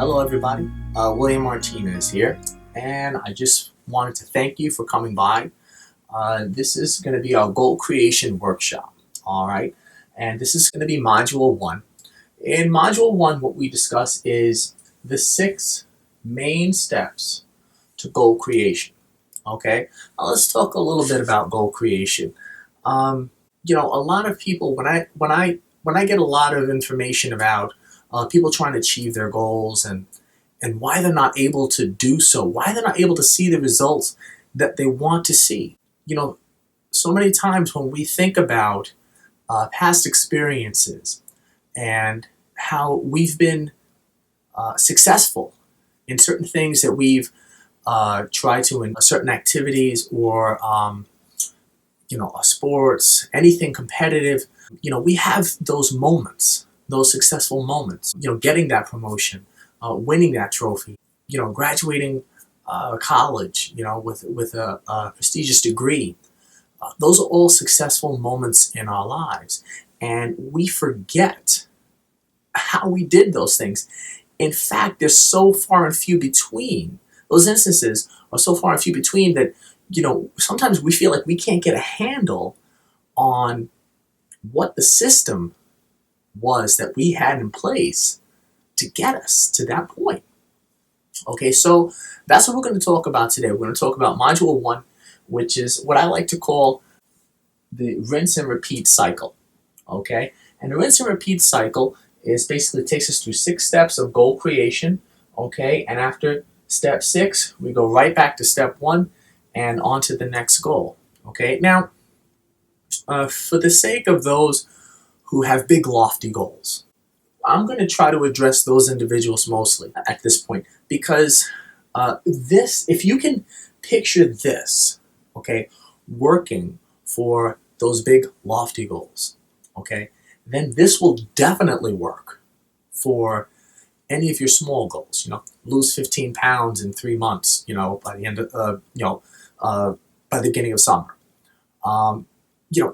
Hello, everybody. William Martinez here, and I just wanted to thank you for coming by. This is going to be our goal creation workshop, all right? And this is going to be Module 1. In Module 1, what we discuss is the 6 main steps to goal creation, okay? Now, let's talk a little bit about goal creation. A lot of people, when I get a lot of information about people trying to achieve their goals and why they're not able to do so, why they're not able to see the results that they want to see. So many times when we think about past experiences and how we've been successful in certain things that we've tried to in certain activities or sports, anything competitive, we have those moments, those successful moments, getting that promotion, winning that trophy, graduating college, with a prestigious degree. Those are all successful moments in our lives, and we forget how we did those things. In fact, they're so far and few between. Those instances are so far and few between that, sometimes we feel like we can't get a handle on what the system was that we had in place to get us to that point. Okay, so that's what we're going to talk about today. We're going to talk about Module 1, which is what I like to call the rinse and repeat cycle. Okay, and the rinse and repeat cycle is basically takes us through 6 steps of goal creation. Okay, and after step 6, we go right back to step 1 and on to the next goal. Okay, now for the sake of those who have big, lofty goals, I'm going to try to address those individuals mostly at this point because if you can picture this, okay, working for those big, lofty goals, okay, then this will definitely work for any of your small goals. Lose 15 pounds in 3 months, by the end of, by the beginning of summer.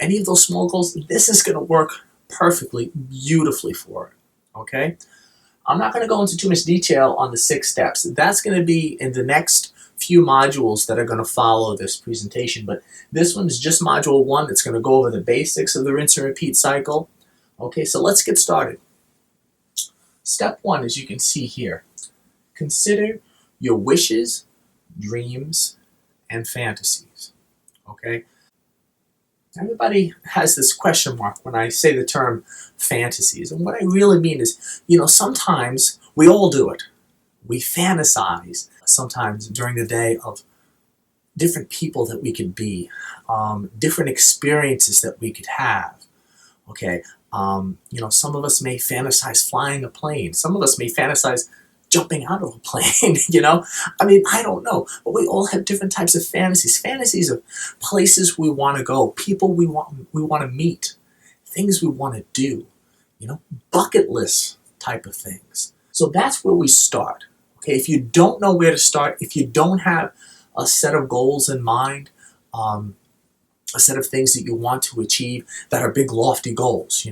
Any of those small goals, this is going to work perfectly, beautifully for it. Okay, I'm not going to go into too much detail on the 6 steps. That's going to be in the next few modules that are going to follow this presentation. But this one is just Module 1. It's going to go over the basics of the rinse and repeat cycle. Okay, so let's get started. Step 1, as you can see here, consider your wishes, dreams, and fantasies. Okay. Everybody has this question mark when I say the term fantasies. And what I really mean is, sometimes we all do it. We fantasize sometimes during the day of different people that we could be, different experiences that we could have. Okay. Some of us may fantasize flying a plane. Some of us may fantasize jumping out of a plane, I don't know, but we all have different types of fantasies of places we want to go, people we want to meet, things we want to do, bucket list type of things. So that's where we start. Okay, if you don't know where to start, if you don't have a set of goals in mind, a set of things that you want to achieve that are big, lofty goals.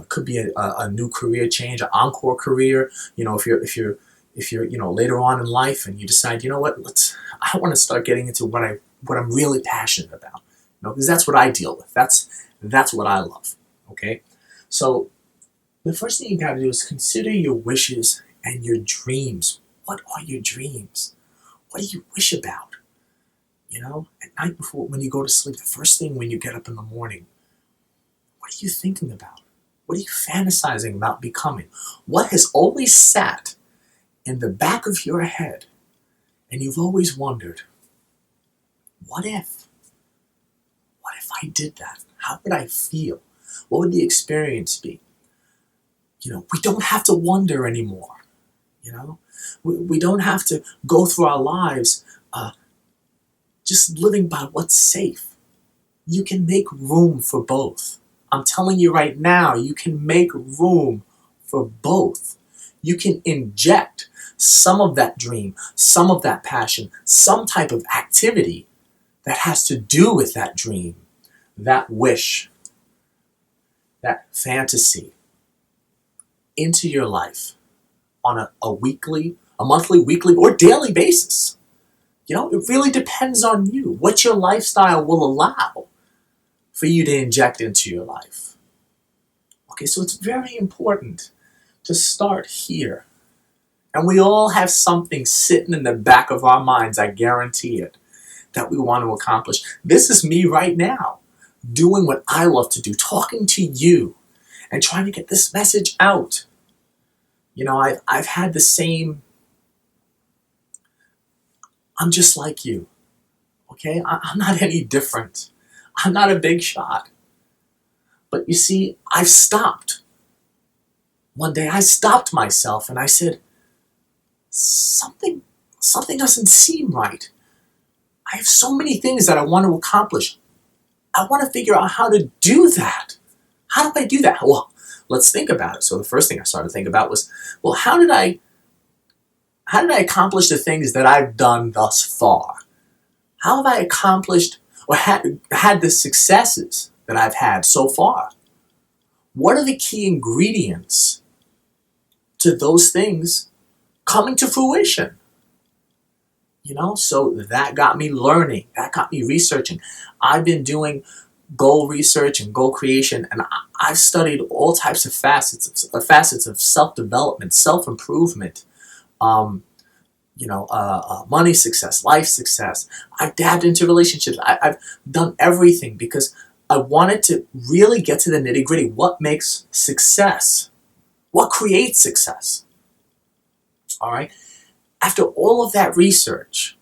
Could be a new career change, an encore career. If you're later on in life and you decide, I want to start getting into what I'm really passionate about. Because that's what I deal with. That's what I love. Okay, so the first thing you got to do is consider your wishes and your dreams. What are your dreams? What do you wish about? At night before, when you go to sleep, the first thing when you get up in the morning, what are you thinking about? What are you fantasizing about becoming? What has always sat in the back of your head and you've always wondered, what if? What if I did that? How would I feel? What would the experience be? We don't have to wonder anymore. We don't have to go through our lives just living by what's safe. You can make room for both. I'm telling you right now, you can make room for both. You can inject some of that dream, some of that passion, some type of activity that has to do with that dream, that wish, that fantasy into your life on a weekly, a monthly, weekly, or daily basis. It really depends on you, what your lifestyle will allow for you to inject into your life. Okay, so it's very important to start here. And we all have something sitting in the back of our minds, I guarantee it, that we want to accomplish. This is me right now, doing what I love to do, talking to you and trying to get this message out. I've had the same, I'm just like you, okay? I'm not any different. I'm not a big shot. But you see, I've stopped. One day I stopped myself and I said, something doesn't seem right. I have so many things that I want to accomplish. I want to figure out how to do that. How do I do that? Well, let's think about it. So the first thing I started to think about was, well, how did I accomplish the things that I've done thus far? How have I accomplished or had the successes that I've had so far? What are the key ingredients to those things coming to fruition? So that got me learning. That got me researching. I've been doing goal research and goal creation, and I've studied all types of facets of self-development, self-improvement, money success, life success. I've dabbed into relationships. I've done everything because I wanted to really get to the nitty-gritty. What makes success? What creates success? All right? After all of that research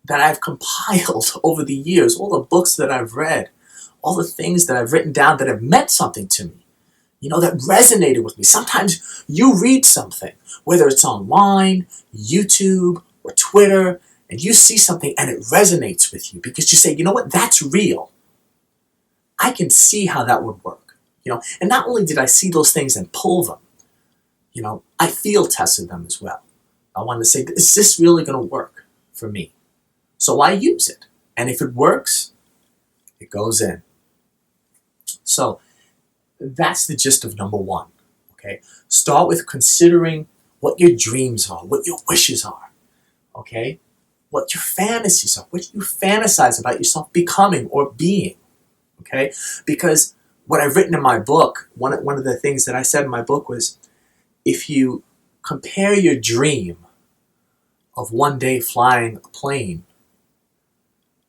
that I've compiled over the years, all the books that I've read, all the things that I've written down that have meant something to me, that resonated with me. Sometimes you read something, whether it's online, YouTube, or Twitter, and you see something and it resonates with you because you say, you know what, that's real. I can see how that would work. And not only did I see those things and pull them, I field tested them as well. I wanted to say, is this really going to work for me? So I use it. And if it works, it goes in. So that's the gist of number one. Okay? Start with considering what your dreams are, what your wishes are. Okay? What your fantasies are, what you fantasize about yourself becoming or being. Okay? Because what I've written in my book, one of the things that I said in my book was, if you compare your dream of one day flying a plane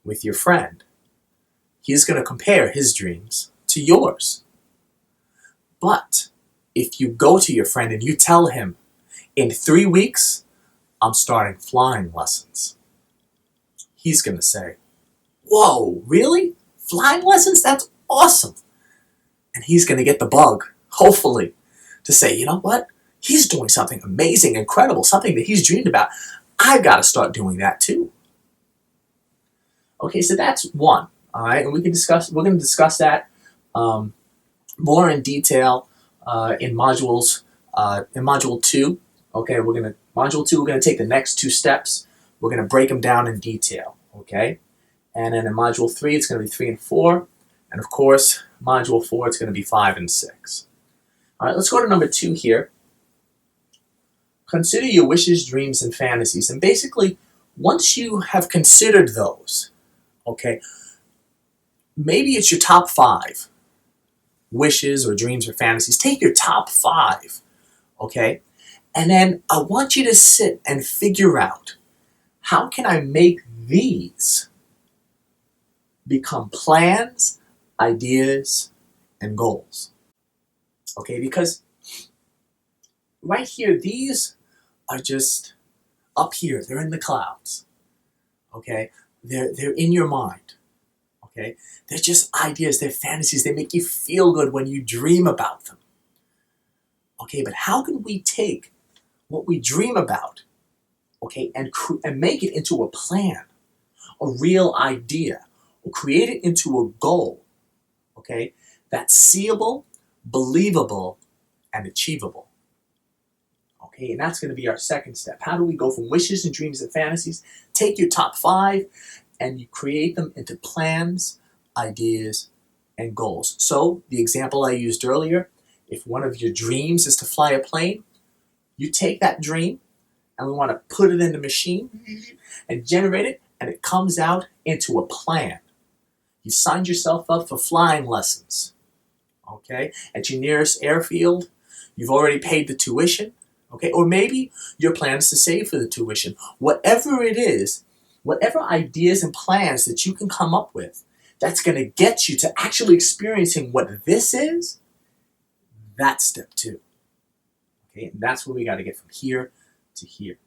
with your friend, he's going to compare his dreams to yours. But if you go to your friend and you tell him, in 3 weeks, I'm starting flying lessons, he's going to say, whoa, really? Flying lessons? That's awesome. And he's going to get the bug, hopefully, to say, you know what? He's doing something amazing, incredible, something that he's dreamed about. I've got to start doing that too. Okay, so that's one. All right, and we're going to discuss that more in detail in module 2. Okay, module 2, we're going to take the next 2 steps. We're going to break them down in detail. Okay, and then in module 3, it's going to be 3 and 4, and of course, module 4, it's going to be 5 and 6. All right, let's go to number 2 here. Consider your wishes, dreams, and fantasies. And basically, once you have considered those, okay, maybe it's your top 5 wishes or dreams or fantasies. Take your top 5, okay? And then I want you to sit and figure out, how can I make these become plans, ideas, and goals? Okay, because right here, these are just up here. They're in the clouds. Okay? They're in your mind. Okay? They're just ideas. They're fantasies. They make you feel good when you dream about them. Okay, but how can we take what we dream about, okay, and make it into a plan, a real idea, or create it into a goal, okay, that's seeable, believable, and achievable? Okay, and that's going to be our second step. How do we go from wishes and dreams and fantasies? Take your top 5 and you create them into plans, ideas, and goals. So, the example I used earlier, if one of your dreams is to fly a plane, You take that dream and we want to put it in the machine and generate it, and it comes out into a plan. You signed yourself up for flying lessons, okay? At your nearest airfield, you've already paid the tuition, okay? Or maybe your plan is to save for the tuition. Whatever it is, whatever ideas and plans that you can come up with that's going to get you to actually experiencing what this is, that's step 2. Okay, and that's where we got to get from here to here.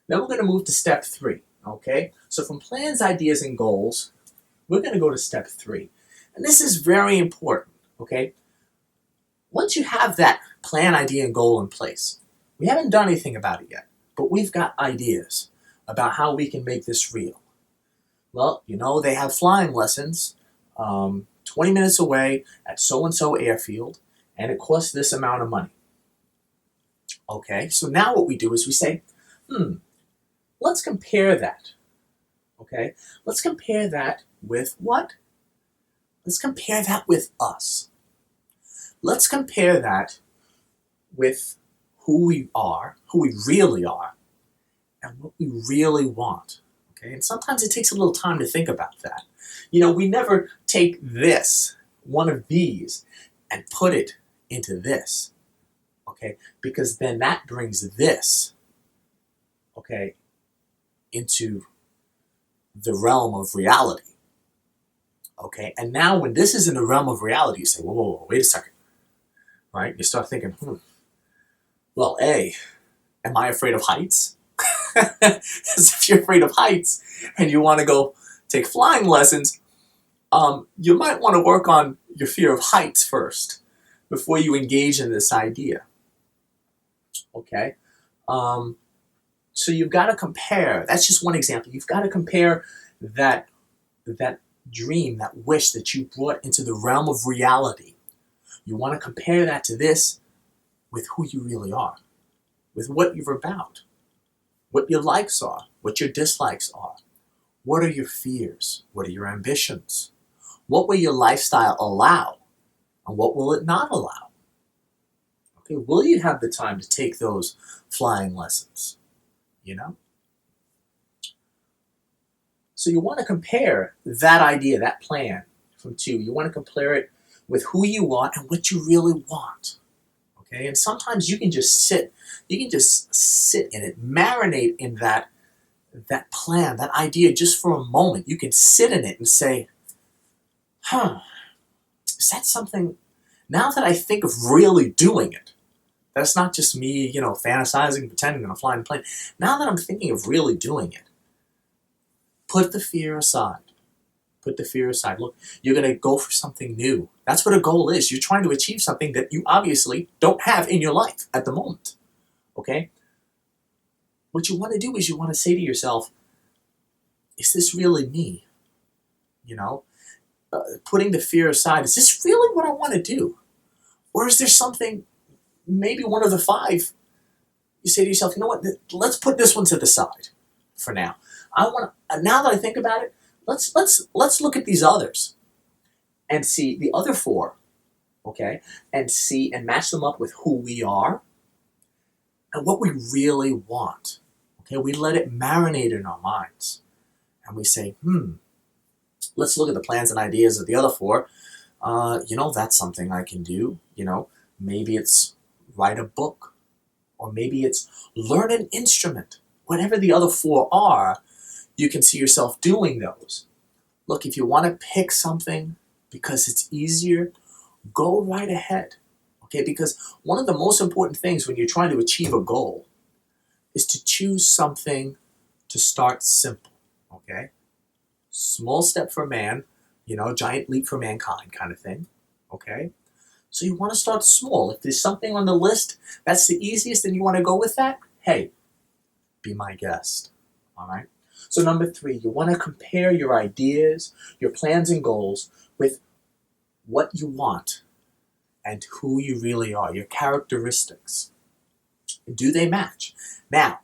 Then we're going to move to step 3. Okay, so from plans, ideas, and goals, we're going to go to step 3. And this is very important. Okay, once you have that plan, idea, and goal in place, we haven't done anything about it yet, but we've got ideas about how we can make this real. Well, you know, they have flying lessons 20 minutes away at so-and-so airfield, and it costs this amount of money. Okay, so now what we do is we say, let's compare that. Okay, let's compare that with what? Let's compare that with us. Let's compare that with who we are, who we really are, and what we really want. Okay, and sometimes it takes a little time to think about that. You know, we never take this, one of these, and put it into this. Okay, because then that brings this, okay, into the realm of reality. Okay, and now when this is in the realm of reality, you say, whoa, wait a second. Right? You start thinking, well, A, am I afraid of heights? Because if you're afraid of heights and you want to go take flying lessons, you might want to work on your fear of heights first before you engage in this idea. Okay? So you've got to compare. That's just one example. You've got to compare that dream, that wish that you brought into the realm of reality. You want to compare that to this with who you really are, with what you're about, what your likes are, what your dislikes are. What are your fears? What are your ambitions? What will your lifestyle allow? And what will it not allow? Okay, will you have the time to take those flying lessons? You know? So you want to compare that idea, that plan from 2. You want to compare it with who you are and what you really want. Okay, and sometimes you can just sit in it, marinate in that plan, that idea just for a moment. You can sit in it and say, is that something, now that I think of really doing it, that's not just me, fantasizing, pretending I'm flying a plane. Now that I'm thinking of really doing it, put the fear aside. Put the fear aside. Look, you're going to go for something new. That's what a goal is. You're trying to achieve something that you obviously don't have in your life at the moment. Okay? What you want to do is you want to say to yourself, is this really me? Putting the fear aside, is this really what I want to do? Or is there something, maybe one of the 5, you say to yourself, you know what, let's put this one to the side for now. Now that I think about it, let's look at these others and see the other 4, okay, and see and match them up with who we are and what we really want. Okay, we let it marinate in our minds, and we say, let's look at the plans and ideas of the other 4. That's something I can do. Maybe it's write a book, or maybe it's learn an instrument. Whatever the other 4 are, you can see yourself doing those. Look, if you want to pick something because it's easier, go right ahead. Okay, because one of the most important things when you're trying to achieve a goal is to choose something to start simple. Okay? Small step for man, giant leap for mankind kind of thing. Okay? So you want to start small. If there's something on the list that's the easiest and you want to go with that, hey, be my guest. All right? So number 3, you want to compare your ideas, your plans and goals with what you want and who you really are, your characteristics. Do they match? Now,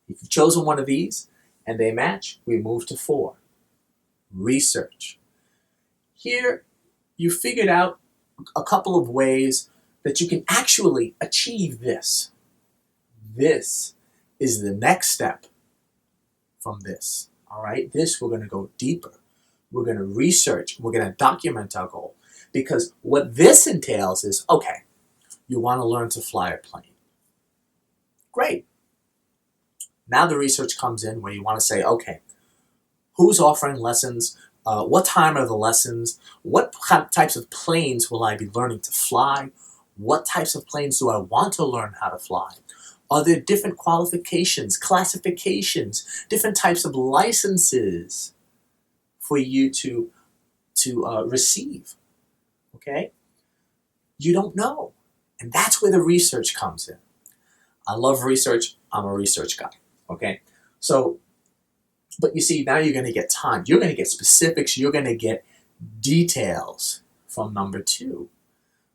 if you've chosen one of these and they match, we move to 4. Research. Here, you figured out a couple of ways that you can actually achieve this. This is the next step from this. All right, this we're going to go deeper. We're going to research. We're going to document our goal. Because what this entails is, okay, you want to learn to fly a plane. Great. Now the research comes in where you want to say, okay, who's offering lessons? What time are the lessons? What types of planes will I be learning to fly? What types of planes do I want to learn how to fly? Are there different qualifications, classifications, different types of licenses for you to receive? Okay? You don't know. And that's where the research comes in. I love research. I'm a research guy. Okay? So, but you see, now you're going to get time. You're going to get specifics. You're going to get details from number 2.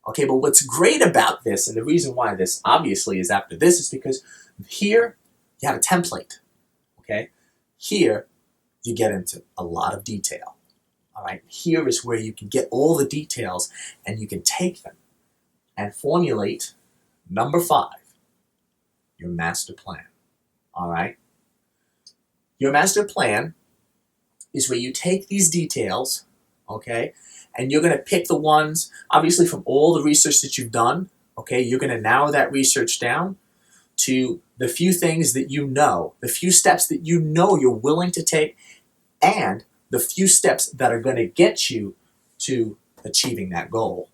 Okay, but what's great about this, and the reason why this obviously is after this, is because here you have a template. Okay? Here you get into a lot of detail. All right? Here is where you can get all the details and you can take them and formulate number 5, your master plan. All right? Your master plan is where you take these details, okay, and you're going to pick the ones, obviously from all the research that you've done, okay, you're going to narrow that research down to the few things that you know, the few steps that you know you're willing to take, and the few steps that are going to get you to achieving that goal,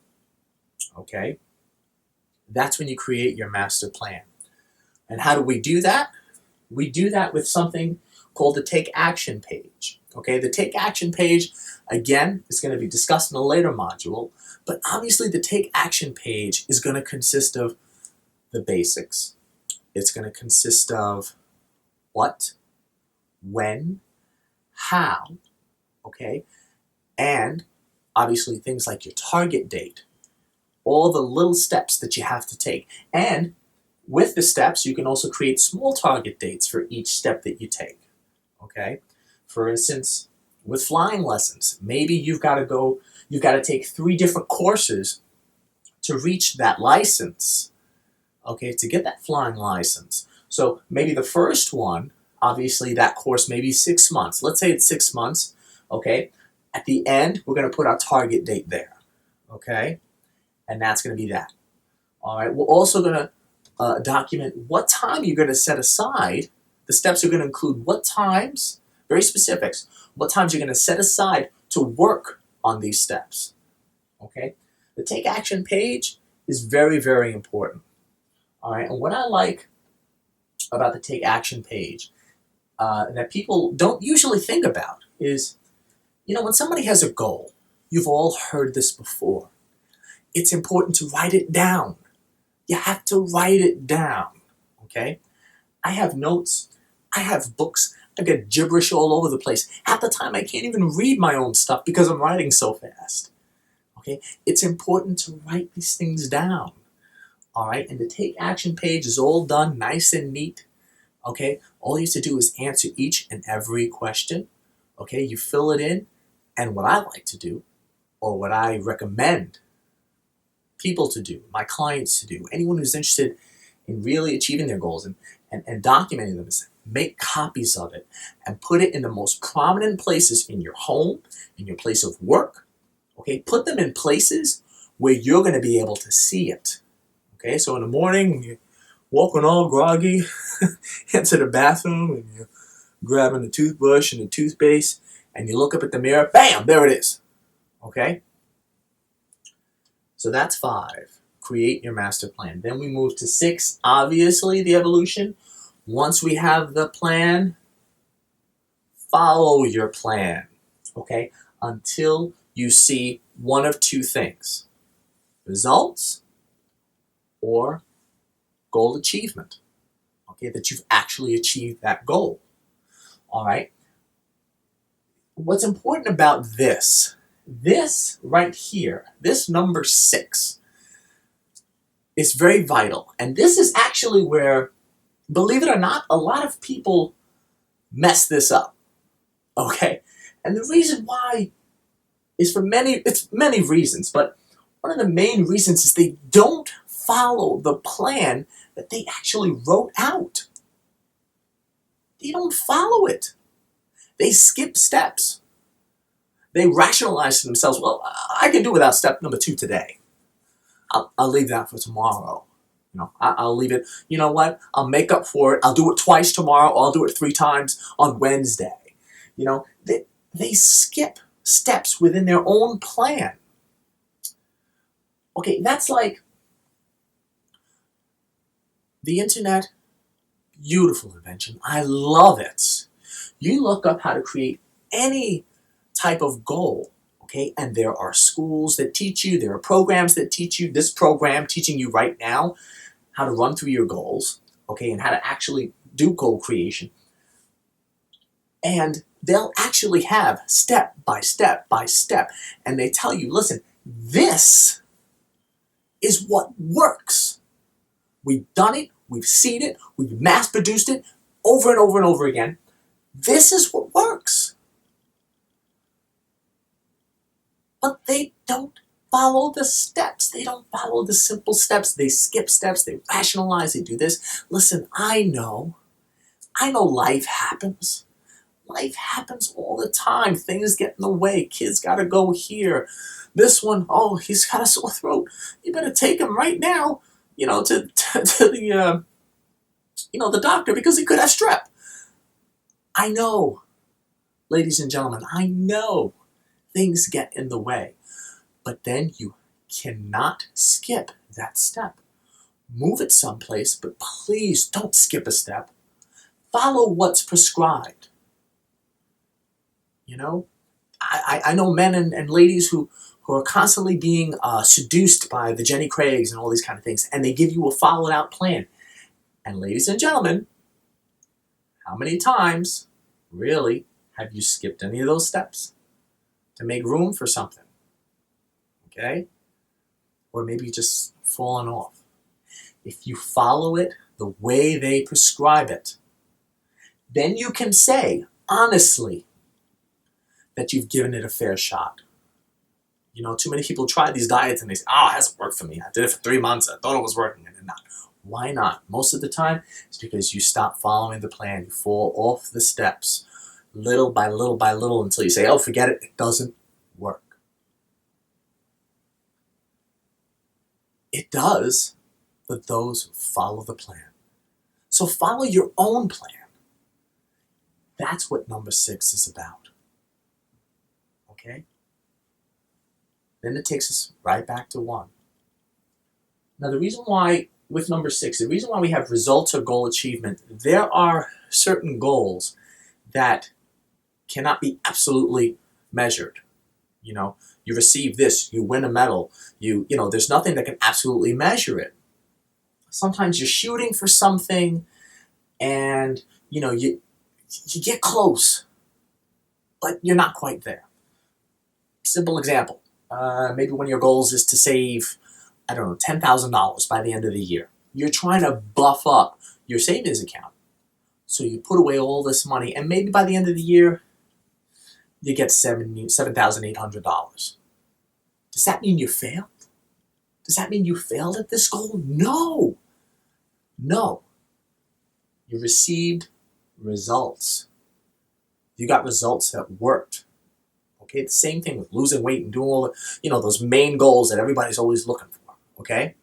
okay? That's when you create your master plan. And how do we do that? We do that with something called the Take Action page. Okay, the Take Action page, again, is going to be discussed in a later module, but obviously the Take Action page is going to consist of the basics. It's going to consist of what, when, how, okay, and obviously things like your target date, all the little steps that you have to take. And with the steps, you can also create small target dates for each step that you take. Okay? For instance, with flying lessons, maybe you've got to take 3 different courses to reach that license. Okay, to get that flying license. So maybe the first one, obviously that course may be 6 months. Let's say it's 6 months. Okay? At the end, we're going to put our target date there. Okay? And that's going to be that. All right, we're also going to document what time you're going to set aside. The steps are going to include what times, very specifics, what times you're going to set aside to work on these steps. Okay? The Take Action page is very, very important. All right, and what I like about the Take Action page that people don't usually think about is, you know, when somebody has a goal, you've all heard this before, it's important to write it down. You have to write it down, okay? I have notes, I have books, I got gibberish all over the place. Half the time I can't even read my own stuff because I'm writing so fast, okay? It's important to write these things down, all right? And the Take Action page is all done nice and neat, okay? All you have to do is answer each and every question, okay? You fill it in, and what I like to do, or what I recommend people to do, my clients to do, anyone who's interested in really achieving their goals and documenting them, is make copies of it and put it in the most prominent places in your home, in your place of work. Okay, put them in places where you're going to be able to see it. Okay, so in the morning when you're walking all groggy into the bathroom and you're grabbing the toothbrush and the toothpaste and you look up at the mirror, bam, there it is. Okay? So that's 5. Create your master plan. Then we move to 6, obviously the evolution. Once we have the plan, follow your plan. Okay? Until you see one of 2 things. Results or goal achievement. Okay? That you've actually achieved that goal. All right? What's important about this right here, this number 6, is very vital. And this is actually where, believe it or not, a lot of people mess this up. Okay? And the reason why is it's many reasons, but one of the main reasons is they don't follow the plan that they actually wrote out. They don't follow it. They skip steps. They rationalize to themselves, well, I can do without step number 2 today. I'll leave that for tomorrow. I'll leave it. You know what? I'll make up for it. I'll do it twice tomorrow. Or I'll do it 3 times on Wednesday. They skip steps within their own plan. Okay, that's like the internet. Beautiful invention. I love it. You look up how to create any type of goal, okay? And there are schools that teach you, there are programs that teach you, this program teaching you right now how to run through your goals, okay, and how to actually do goal creation. And they'll actually have step by step by step, and they tell you, listen, this is what works. We've done it, we've seen it, we've mass produced it over and over and over again. This is what works. But they don't follow the steps. They don't follow the simple steps. They skip steps. They rationalize. They do this. Listen, I know life happens. Life happens all the time. Things get in the way. Kids got to go here. This one, oh, he's got a sore throat. You better take him right now, to the, the doctor because he could have strep. I know, ladies and gentlemen, I know things get in the way. But then you cannot skip that step. Move it someplace, but please don't skip a step. Follow what's prescribed. I know men and ladies who are constantly being seduced by the Jenny Craigs and all these kind of things, and they give you a followed out plan. And ladies and gentlemen, how many times really have you skipped any of those steps to make room for something? Okay? Or maybe just fallen off. If you follow it the way they prescribe it, then you can say, honestly, that you've given it a fair shot. Too many people try these diets and they say, it hasn't worked for me. I did it for 3 months. I thought it was working and it not. Why not? Most of the time, it's because you stop following the plan. You fall off the steps little by little by little until you say, oh, forget it. It doesn't work. It does for those who follow the plan. So follow your own plan. That's what number 6 is about. Okay? Then it takes us right back to 1. Now the reason why, with number 6, the reason why we have results or goal achievement, there are certain goals that cannot be absolutely measured. You receive this, you win a medal, there's nothing that can absolutely measure it. Sometimes you're shooting for something and, you get close, but you're not quite there. Simple example. Maybe one of your goals is to save, $10,000 by the end of the year. You're trying to buff up your savings account. So you put away all this money, and maybe by the end of the year, you get $7,800. Does that mean you failed? Does that mean you failed at this goal? No. No. You received results. You got results that worked. Okay, the same thing with losing weight and doing all the, those main goals that everybody's always looking for. Okay?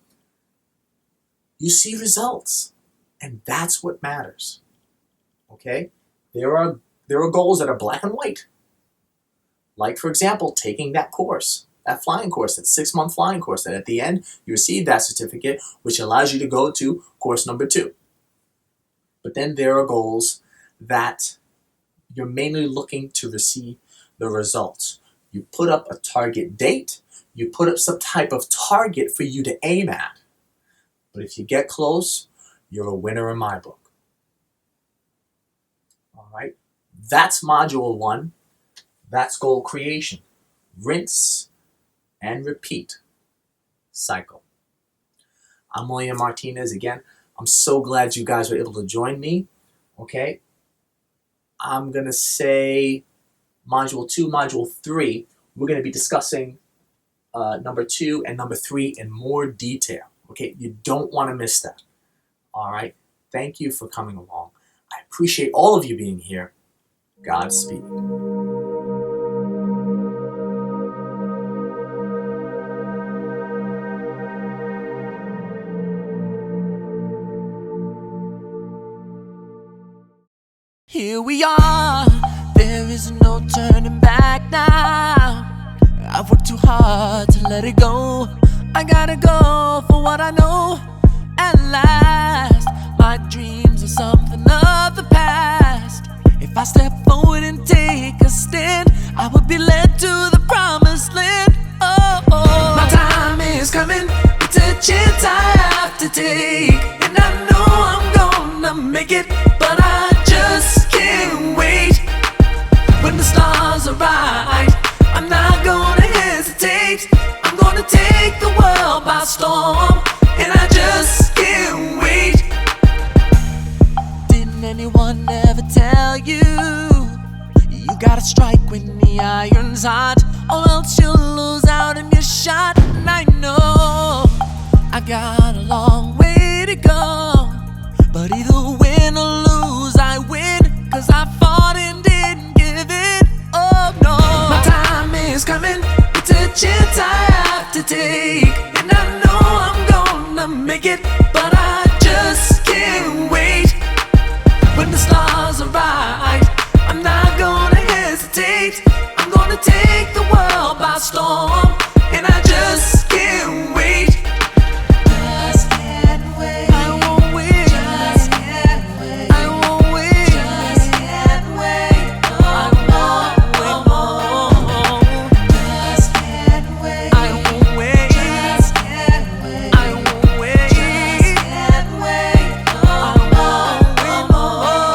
You see results, and that's what matters. Okay? There are goals that are black and white. Like, for example, taking that course, that flying course, that 6-month flying course, that at the end you receive that certificate, which allows you to go to course number 2. But then there are goals that you're mainly looking to receive the results. You put up a target date, you put up some type of target for you to aim at. But if you get close, you're a winner in my book. All right? That's module 1. That's goal creation. Rinse and repeat cycle. I'm William Martinez again. I'm so glad you guys were able to join me. Okay? I'm going to say module 2, module 3, we're going to be discussing number 2 and number 3 in more detail. Okay, you don't want to miss that. All right, thank you for coming along. I appreciate all of you being here. Godspeed. Here we are, there is no turning back now. I've worked too hard to let it go. I gotta go for what I know. At last, my dreams are something of the past. If I step forward and take a stand, I would be led to the promised land. Oh, oh. My time is coming, it's a chance I have to take. And I know I'm gonna make it, but I just can't wait. When the stars are right, I'm not gonna hesitate. I'm gonna take the world by storm, and I just can't wait. Didn't anyone ever tell you, you gotta strike when the iron's hot, or else you'll lose out in your shot? And I know I got a long way to go, but either win or lose, I win, 'cause I fought and didn't give in. Oh no, my time is coming, it's a chance I have to take. And I know I'm gonna make it, but I just can't wait. When the stars are right, I'm not gonna hesitate. I'm gonna take the world by storm, and I just can't wait. Just can't wait. I won't wait. Just can't wait. I won't wait. Just can't wait. I won't wait. Just can't wait. I won't wait. Just can't wait. I won't wait. Just can't wait. I won't wait.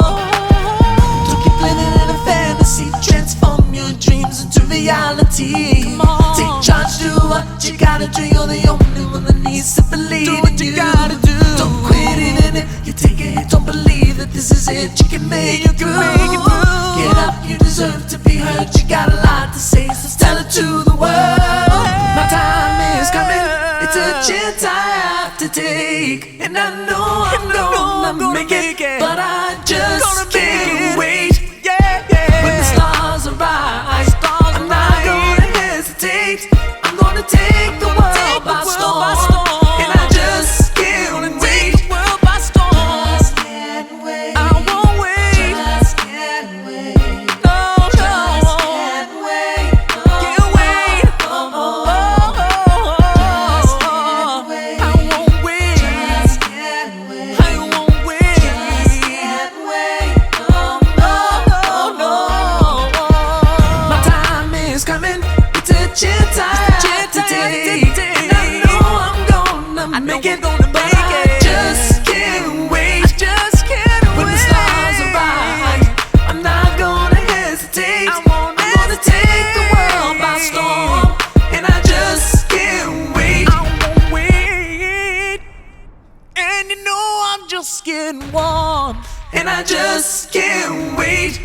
Don't keep living in a fantasy. Transform your dreams into reality. Come on. Take charge, do what you gotta do. You're the only one that needs to believe. Do what you gotta do. Don't quit even if you take a hit. Don't believe that this is it. You can make it through. Get up, you deserve to be heard. You got a lot to say, so tell it to the world. My time is coming, it's a chance I have to take. And I know I'm gonna make it, but I just can't wait. When the stars are right, I'm not gonna hesitate. I'm gonna take the world by storm, and I just can't wait. Just can't wait. I won't wait. Just can't wait. No, just can't wait. Can't wait. Just can't wait. I won't wait. Just can't wait. I won't wait. Just can't wait. No. My time is coming, it's a chance I have to take. And I know I'm gonna make it, but I just can't wait. When the stars are right, I'm not gonna hesitate. I'm gonna take the world by storm, and I just can't wait. I won't wait. And you know I'm just getting warm, and I just can't wait.